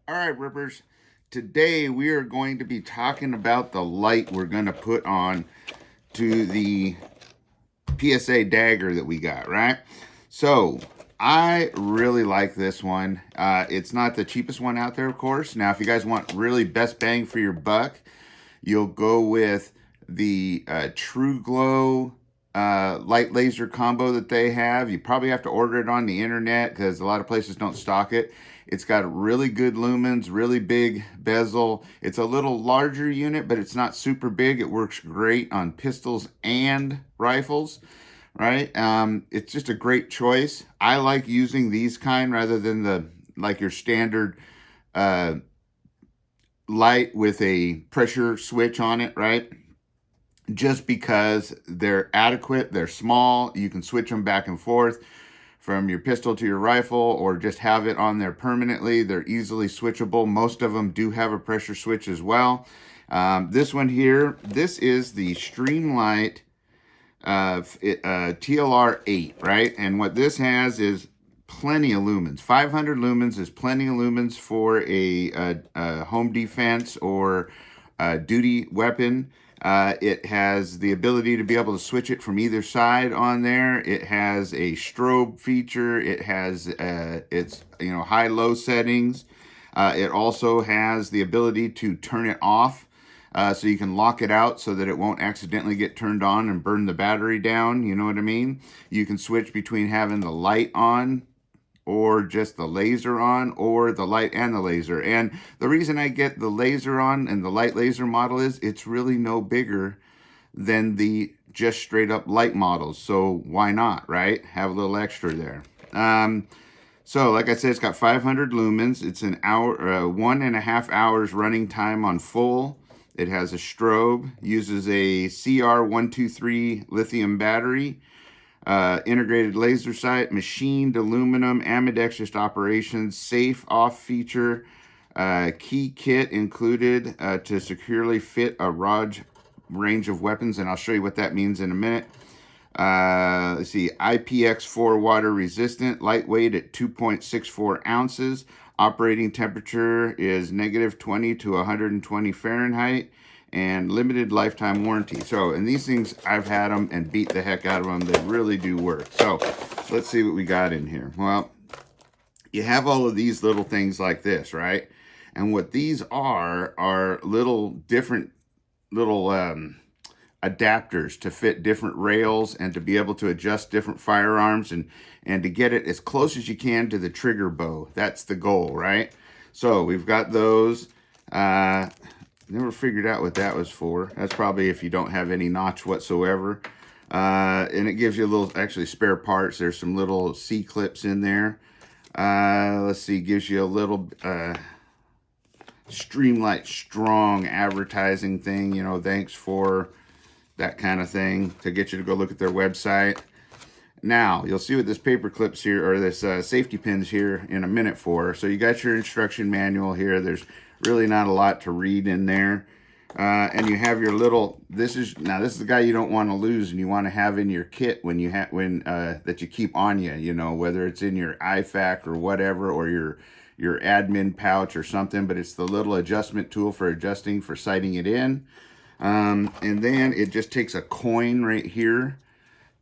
All right, Rippers. Today we are going to be talking about the light we're going to put on to the Psa Dagger that we got, right? So I really like this one. It's not the cheapest one out there, of course. Now, if you guys want really best bang for your buck, you'll go with the True Glow light laser combo that they have. You probably have to order it on the internet because a lot of places don't stock it. It's got really good lumens, really big bezel. It's a little larger unit, but it's not super big. It works great on pistols and rifles, right? It's just a great choice. I like using these kind rather than the like your standard uh, light with a pressure switch on it, right? Just because they're adequate, they're small, you can switch them back and forth from your pistol to your rifle or just have it on there permanently. They're easily switchable. Most of them do have a pressure switch as well. This one here, this is the Streamlight Tlr8, right? And what this has is plenty of lumens. 500 lumens is plenty of lumens for a home defense or a duty weapon. It has the ability to be able to switch it from either side on there. It has a strobe feature. It has its high-low settings. It also has the ability to turn it off, so you can lock it out so that it won't accidentally get turned on and burn the battery down. You know what I mean? You can switch between having the light on or just the laser on, or the light and the laser. And the reason I get the laser on and the light laser model is it's really no bigger than the just straight up light models. So why not, right? Have a little extra there. So like I said, it's got 500 lumens. It's an hour, 1.5 hours running time on full. It has a strobe, uses a CR123 lithium battery. Integrated laser sight, machined aluminum, ambidextrous operations, safe off feature, key kit included to securely fit a broad range of weapons, and I'll show you what that means in a minute. Let's see, IPX4 water resistant, lightweight at 2.64 ounces. Operating temperature is -20 to 120 Fahrenheit. And limited lifetime warranty. So, and these things, I've had them and beat the heck out of them. They really do work. So, let's see what we got in here. Well, you have all of these little things like this, right? And what these are little different little adapters to fit different rails and to be able to adjust different firearms and to get it as close as you can to the trigger bow. That's the goal, right? So, we've got those. Never figured out what that was for. That's probably if you don't have any notch whatsoever. And it gives you a little, actually spare parts. There's some little C-clips in there. Let's see, gives you a little Streamlight Strong advertising thing. You know, thanks for that kind of thing to get you to go look at their website. Now, you'll see what this paper clips here, or this safety pins here in a minute for. So you got your instruction manual here. There's really not a lot to read in there. And you have your little, this is the guy you don't want to lose and you want to have in your kit when you have, that you keep on you, you know, whether it's in your IFAK or whatever, or your admin pouch or something, but it's the little adjustment tool for adjusting, for sighting it in. And then it just takes a coin right here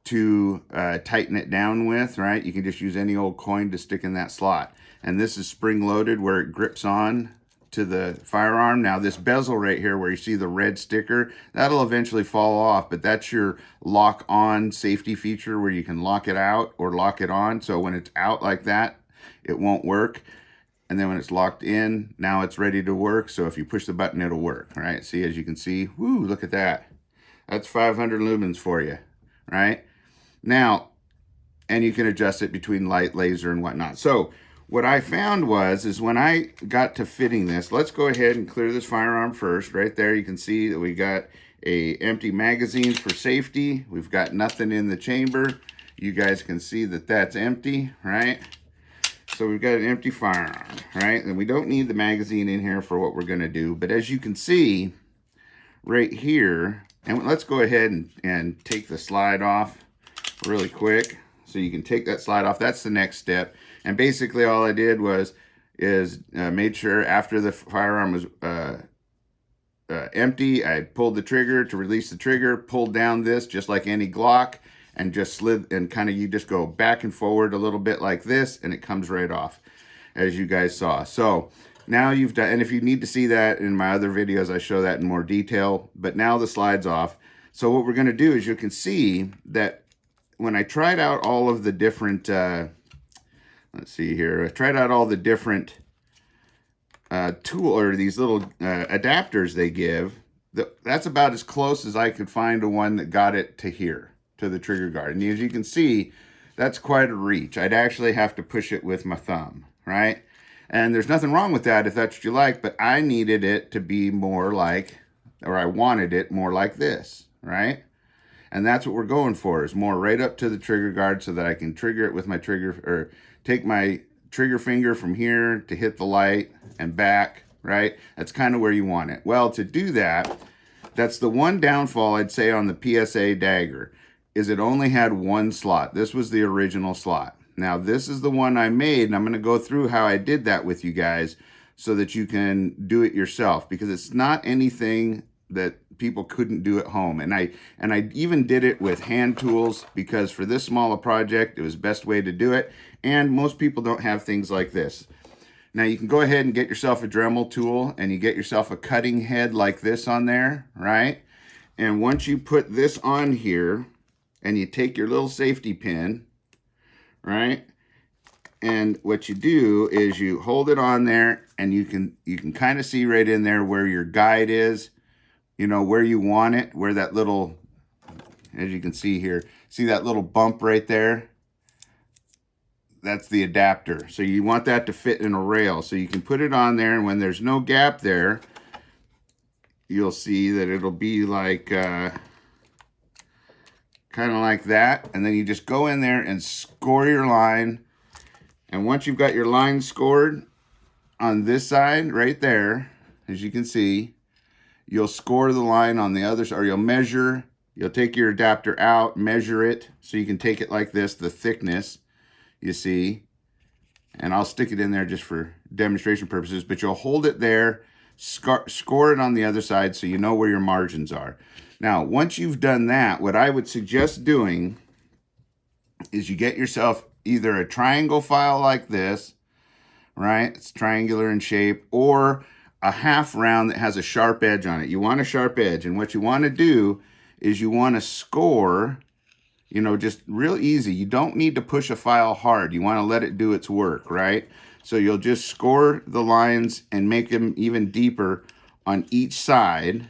to tighten it down with, right? You can just use any old coin to stick in that slot. And this is spring loaded where it grips on to the firearm. Now this bezel right here where you see the red sticker, that'll eventually fall off, but that's your lock on safety feature where you can lock it out or lock it on. So when it's out like that, it won't work. And then when it's locked in, now it's ready to work. So if you push the button, it'll work, right? See, as you can see, whoo, look at that. That's 500 lumens for you, right? Now, and you can adjust it between light, laser, and whatnot. So what I found is when I got to fitting this, let's go ahead and clear this firearm first. Right there, you can see that we got a empty magazine for safety. We've got nothing in the chamber. You guys can see that that's empty, right? So we've got an empty firearm, right? And we don't need the magazine in here for what we're gonna do. But as you can see right here, and let's go ahead and take the slide off really quick. So you can take that slide off. That's the next step. And basically all I did was is made sure after the firearm was empty, I pulled the trigger to release the trigger, pulled down this just like any Glock, and just slid, and kind of you just go back and forward a little bit like this, and it comes right off, as you guys saw. So now you've done, and if you need to see that in my other videos, I show that in more detail, but now the slide's off. So what we're going to do is you can see that when I tried out all of the different, let's see here, I tried out all the different tool, or these little adapters they give, that's about as close as I could find to one that got it to here, to the trigger guard. And as you can see, that's quite a reach. I'd actually have to push it with my thumb, right? And there's nothing wrong with that if that's what you like, but I needed it to be more like, or I wanted it more like this, right? And that's what we're going for, is more right up to the trigger guard so that I can trigger it with my trigger, or take my trigger finger from here to hit the light and back, right? That's kind of where you want it. Well, to do that, that's the one downfall I'd say on the Psa Dagger, is it only had one slot. This was the original slot. Now this is the one I made, and I'm going to go through how I did that with you guys so that you can do it yourself, because it's not anything that people couldn't do at home. And I even did it with hand tools, because for this small a project, it was the best way to do it. And most people don't have things like this. Now you can go ahead and get yourself a Dremel tool, and you get yourself a cutting head like this on there, right? And once you put this on here, and you take your little safety pin, right? And what you do is you hold it on there, and you can kind of see right in there where your guide is, you know, where you want it, where that little, as you can see here, see that little bump right there? That's the adapter. So you want that to fit in a rail. So you can put it on there, and when there's no gap there, you'll see that it'll be like, kind of like that. And then you just go in there and score your line. And once you've got your line scored on this side right there, as you can see, you'll score the line on the other side, or you'll measure, you'll take your adapter out, measure it, so you can take it like this, the thickness, you see, and I'll stick it in there just for demonstration purposes, but you'll hold it there, score it on the other side so you know where your margins are. Now, once you've done that, what I would suggest doing is you get yourself either a triangle file like this, right? It's triangular in shape, or a half round that has a sharp edge on it. You want a sharp edge, and what you want to do is you want to score, you know, just real easy. You don't need to push a file hard. You want to let it do its work, right? So you'll just score the lines and make them even deeper on each side,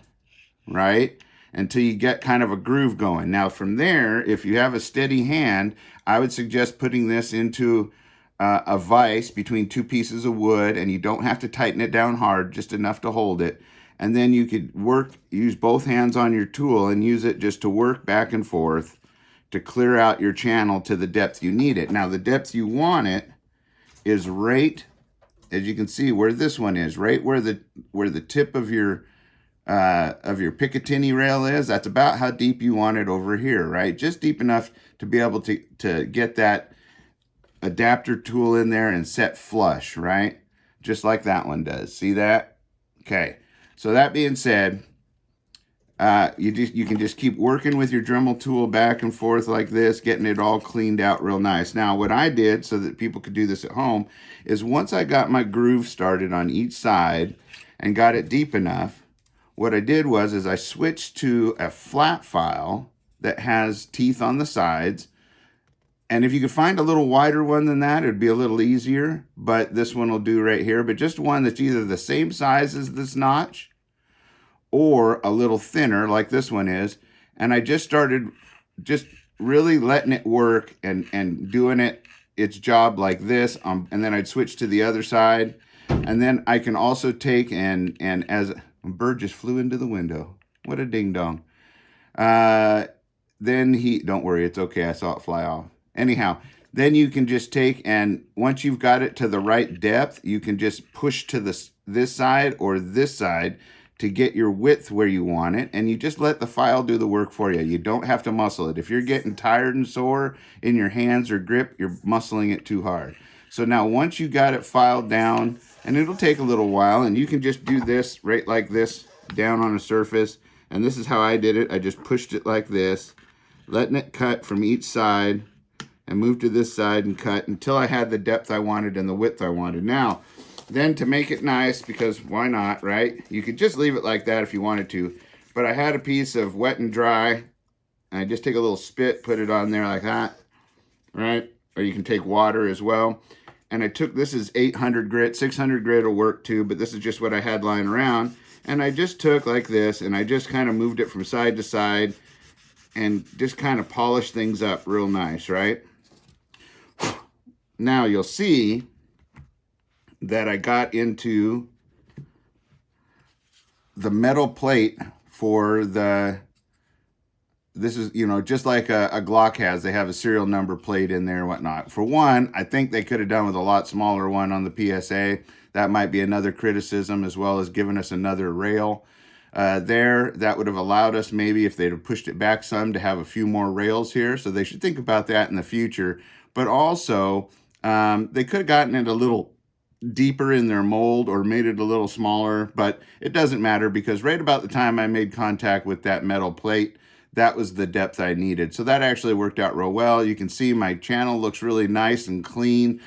right? Until you get kind of a groove going. Now from there, if you have a steady hand, I would suggest putting this into a vise between two pieces of wood, and you don't have to tighten it down hard, just enough to hold it. And then you could use both hands on your tool and use it just to work back and forth to clear out your channel to the depth you need it. Now the depth you want it is right, as you can see where this one is, right where the tip of your Picatinny rail is. That's about how deep you want it over here, right? Just deep enough to be able to get that adapter tool in there and set flush, right? Just like that one does. See that? Okay. So that being said, you can just keep working with your Dremel tool back and forth like this, getting it all cleaned out real nice. Now, what I did so that people could do this at home is once I got my groove started on each side and got it deep enough, what I did was I switched to a flat file that has teeth on the sides. And if you could find a little wider one than that, it'd be a little easier, but this one will do right here. But just one that's either the same size as this notch or a little thinner like this one is. And I just started just really letting it work and doing its job like this. And then I'd switch to the other side. And then I can also take and as a bird just flew into the window. What a ding dong. Then don't worry, it's okay. I saw it fly off. Anyhow, then you can just take, and once you've got it to the right depth, you can just push to this side or this side to get your width where you want it, and you just let the file do the work for you. You don't have to muscle it. If you're getting tired and sore in your hands or grip, you're muscling it too hard. So now once you got it filed down, and it'll take a little while, and you can just do this right like this down on a surface. And this is how I did it. I just pushed it like this, letting it cut from each side, and moved to this side and cut until I had the depth I wanted and the width I wanted. Now, then to make it nice, because why not, right? You could just leave it like that if you wanted to. But I had a piece of wet and dry, and I just take a little spit, put it on there like that, right? Or you can take water as well. And I took, this is 800 grit, 600 grit will work too, but this is just what I had lying around. And I just took like this, and I just kind of moved it from side to side and just kind of polished things up real nice, right? Now you'll see that I got into the metal plate for the, this is, you know, just like a Glock has, they have a serial number plate in there and whatnot. For one, I think they could have done with a lot smaller one on the PSA. That might be another criticism, as well as giving us another rail there. That would have allowed us, maybe if they'd have pushed it back some, to have a few more rails here. So they should think about that in the future. But also, they could have gotten it a little deeper in their mold or made it a little smaller, but it doesn't matter, because right about the time I made contact with that metal plate, that was the depth I needed. So that actually worked out real well. You can see my channel looks really nice and clean,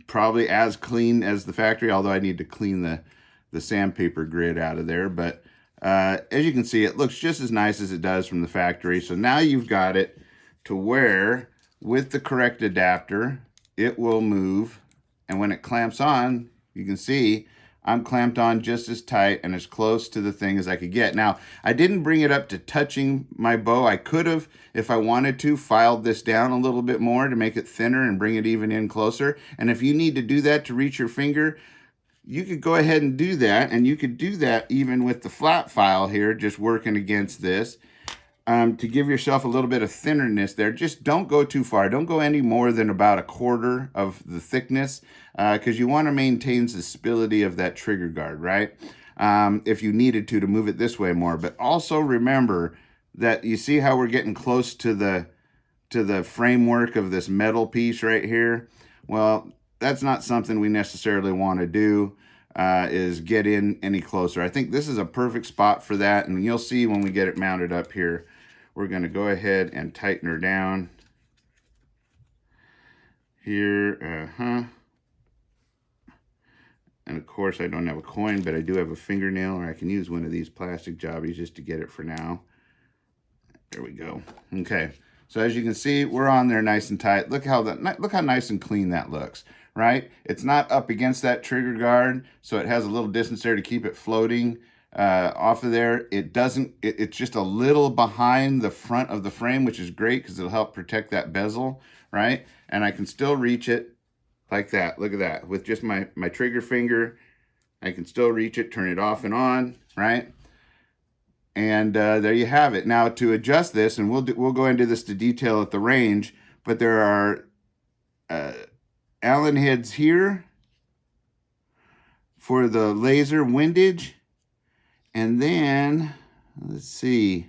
probably as clean as the factory, although I need to clean the sandpaper grid out of there. But as you can see, it looks just as nice as it does from the factory. So now you've got it to where, with the correct adapter, it will move. And when it clamps on, you can see I'm clamped on just as tight and as close to the thing as I could get. Now, I didn't bring it up to touching my bow. I could have, if I wanted to, filed this down a little bit more to make it thinner and bring it even in closer. And if you need to do that to reach your finger, you could go ahead and do that. And you could do that even with the flat file here, just working against this. To give yourself a little bit of thinnerness there. Just don't go too far. Don't go any more than about 1/4 of the thickness, because you want to maintain the stability of that trigger guard, right? If you needed to move it this way more. But also remember that you see how we're getting close to the framework of this metal piece right here? Well, that's not something we necessarily want to do, is get in any closer. I think this is a perfect spot for that, and you'll see when we get it mounted up here. We're going to go ahead and tighten her down here. And of course, I don't have a coin, but I do have a fingernail, or I can use one of these plastic jobbies just to get it for now. There we go. Okay. So as you can see, we're on there nice and tight. Look how nice and clean that looks, right? It's not up against that trigger guard, so it has a little distance there to keep it floating off of there. It's just a little behind the front of the frame, which is great because it'll help protect that bezel, right? And I can still reach it like that. Look at that. With just my trigger finger, I can still reach it, turn it off and on, right? And there you have it. Now to adjust this, and we'll go into this to detail at the range, but there are Allen heads here for the laser windage. And then, let's see.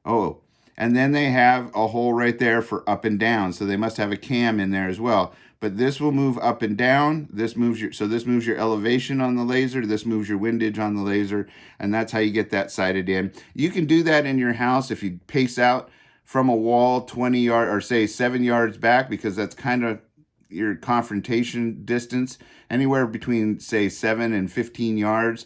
Oh, and then they have a hole right there for up and down. So they must have a cam in there as well. But this will move up and down. This moves your elevation on the laser. This moves your windage on the laser. And that's how you get that sighted in. You can do that in your house if you pace out from a wall 20 yards, or say 7 yards back, because that's kind of your confrontation distance, anywhere between say 7 and 15 yards.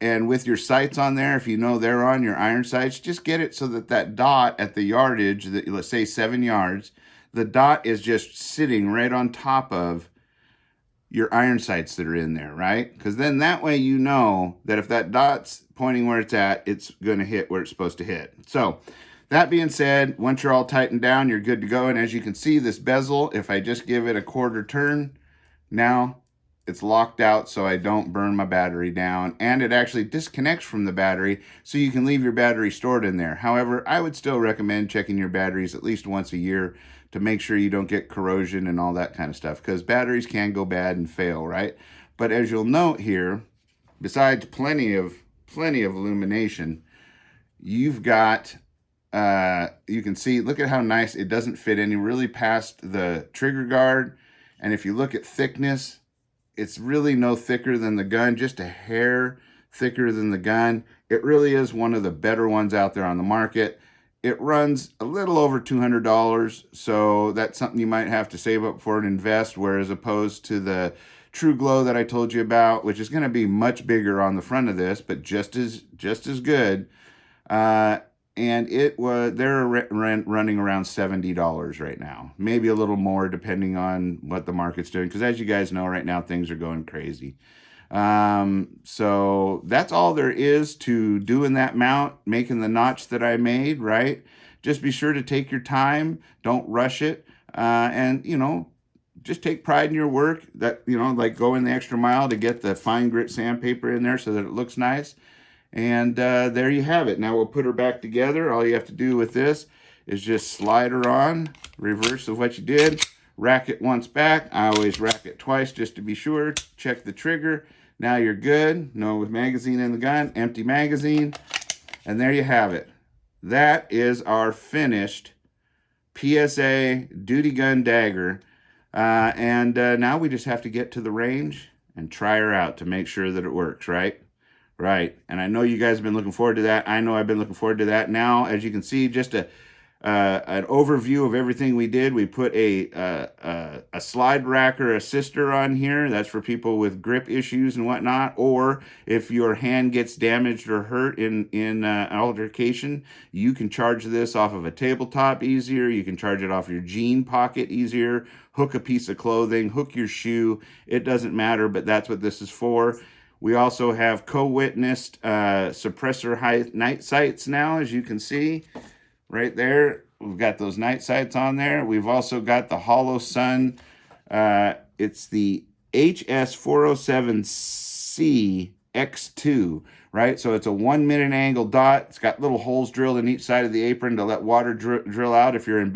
And with your sights on there, if you know they're on your iron sights, just get it so that dot at the yardage, that let's say 7 yards, the dot is just sitting right on top of your iron sights that are in there, right? Because then that way you know that if that dot's pointing where it's at, it's going to hit where it's supposed to hit. So that being said, once you're all tightened down, you're good to go. And as you can see, this bezel, if I just give it a 1/4 turn, now it's locked out so I don't burn my battery down, and it actually disconnects from the battery so you can leave your battery stored in there. However, I would still recommend checking your batteries at least once a year to make sure you don't get corrosion and all that kind of stuff, because batteries can go bad and fail, right? But as you'll note here, besides plenty of illumination, you've got you can see, look at how nice it doesn't fit any really past the trigger guard. And if you look at thickness, it's really no thicker than the gun, just a hair thicker than the gun. It really is one of the better ones out there on the market. It runs a little over $200, so that's something you might have to save up for and invest, whereas opposed to the True Glow that I told you about, which is going to be much bigger on the front of this, but just as good. And they're running around $70 right now, maybe a little more depending on what the market's doing, because as you guys know, right now things are going crazy. So that's all there is to doing that mount, making the notch that I made, right? Just be sure to take your time, don't rush it, and just take pride in your work, that like going the extra mile to get the fine grit sandpaper in there so that it looks nice. And there you have it. Now we'll put her back together. All you have to do with this is just slide her on, reverse of what you did, rack it once back. I always rack it twice just to be sure. Check the trigger. Now you're good. No magazine in the gun, empty magazine. And there you have it. That is our finished PSA Duty Gun Dagger. Now we just have to get to the range and try her out to make sure that it works, right? Right. And I know you guys have been looking forward to that. I know I've been looking forward to that. Now, as you can see, just an overview of everything we did. We put a slide racker assister on here. That's for people with grip issues and whatnot. Or if your hand gets damaged or hurt in an altercation, you can charge this off of a tabletop easier. You can charge it off your jean pocket easier. Hook a piece of clothing, hook your shoe. It doesn't matter, but that's what this is for. We also have co-witnessed suppressor night sights now, as you can see right there. We've got those night sights on there. We've also got the Hollow Sun. It's the HS407C X2, right? So it's a 1 minute angle dot. It's got little holes drilled in each side of the apron to let water drill out if you're in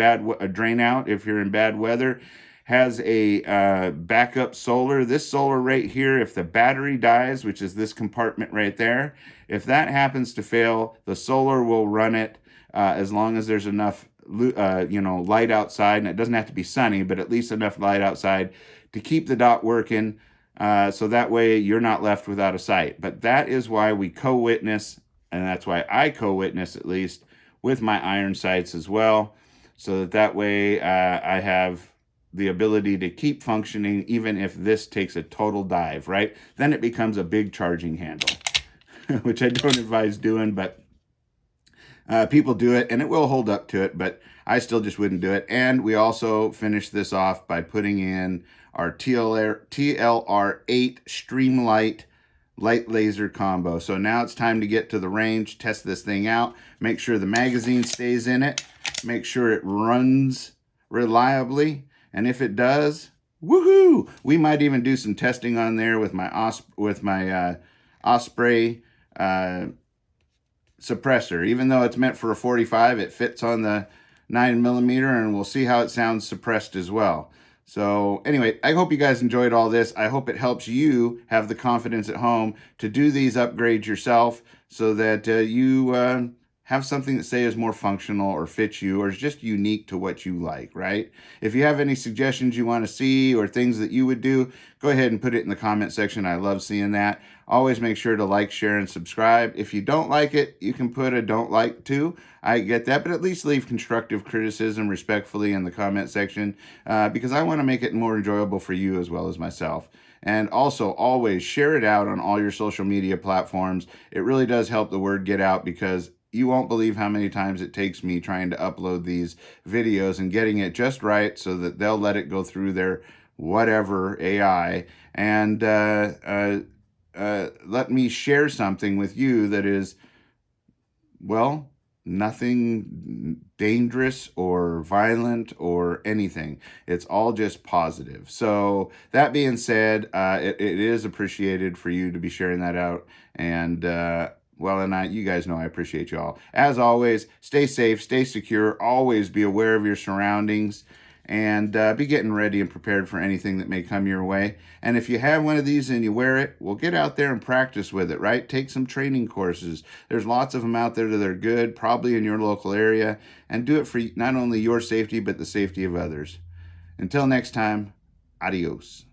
drain out if you're in bad weather. Has a backup solar. This solar right here, if the battery dies, which is this compartment right there, if that happens to fail, the solar will run it as long as there's enough light outside, and it doesn't have to be sunny, but at least enough light outside to keep the dot working, so that way you're not left without a sight. But that is why we co-witness, and that's why I co-witness at least with my iron sights as well, so that way I have the ability to keep functioning even if this takes a total dive, right? Then it becomes a big charging handle, which I don't advise doing, but people do it and it will hold up to it, but I still just wouldn't do it. And we also finished this off by putting in our Tlr8 Streamlight light laser combo. So now it's time to get to the range, test this thing out, make sure the magazine stays in it, make sure it runs reliably. And if it does, woohoo! We might even do some testing on there with my Osprey suppressor. Even though it's meant for a 45, it fits on the 9mm, and we'll see how it sounds suppressed as well. So anyway, I hope you guys enjoyed all this. I hope it helps you have the confidence at home to do these upgrades yourself, so that you have something that say is more functional or fits you or is just unique to what you like, right? If you have any suggestions you want to see or things that you would do, go ahead and put it in the comment section. I love seeing that. Always make sure to like, share, and subscribe. If you don't like it, you can put a don't like too. I get that, but at least leave constructive criticism respectfully in the comment section, because I want to make it more enjoyable for you as well as myself. And also, always share it out on all your social media platforms. It really does help the word get out, because you won't believe how many times it takes me trying to upload these videos and getting it just right so that they'll let it go through their whatever AI and let me share something with you that is, well, nothing dangerous or violent or anything. It's all just positive. So that being said, it is appreciated for you to be sharing that out. And well, and you guys know I appreciate you all. As always, stay safe, stay secure, always be aware of your surroundings, and be getting ready and prepared for anything that may come your way. And if you have one of these and you wear it, well, get out there and practice with it, right? Take some training courses. There's lots of them out there that are good, probably in your local area, and do it for not only your safety, but the safety of others. Until next time, adios.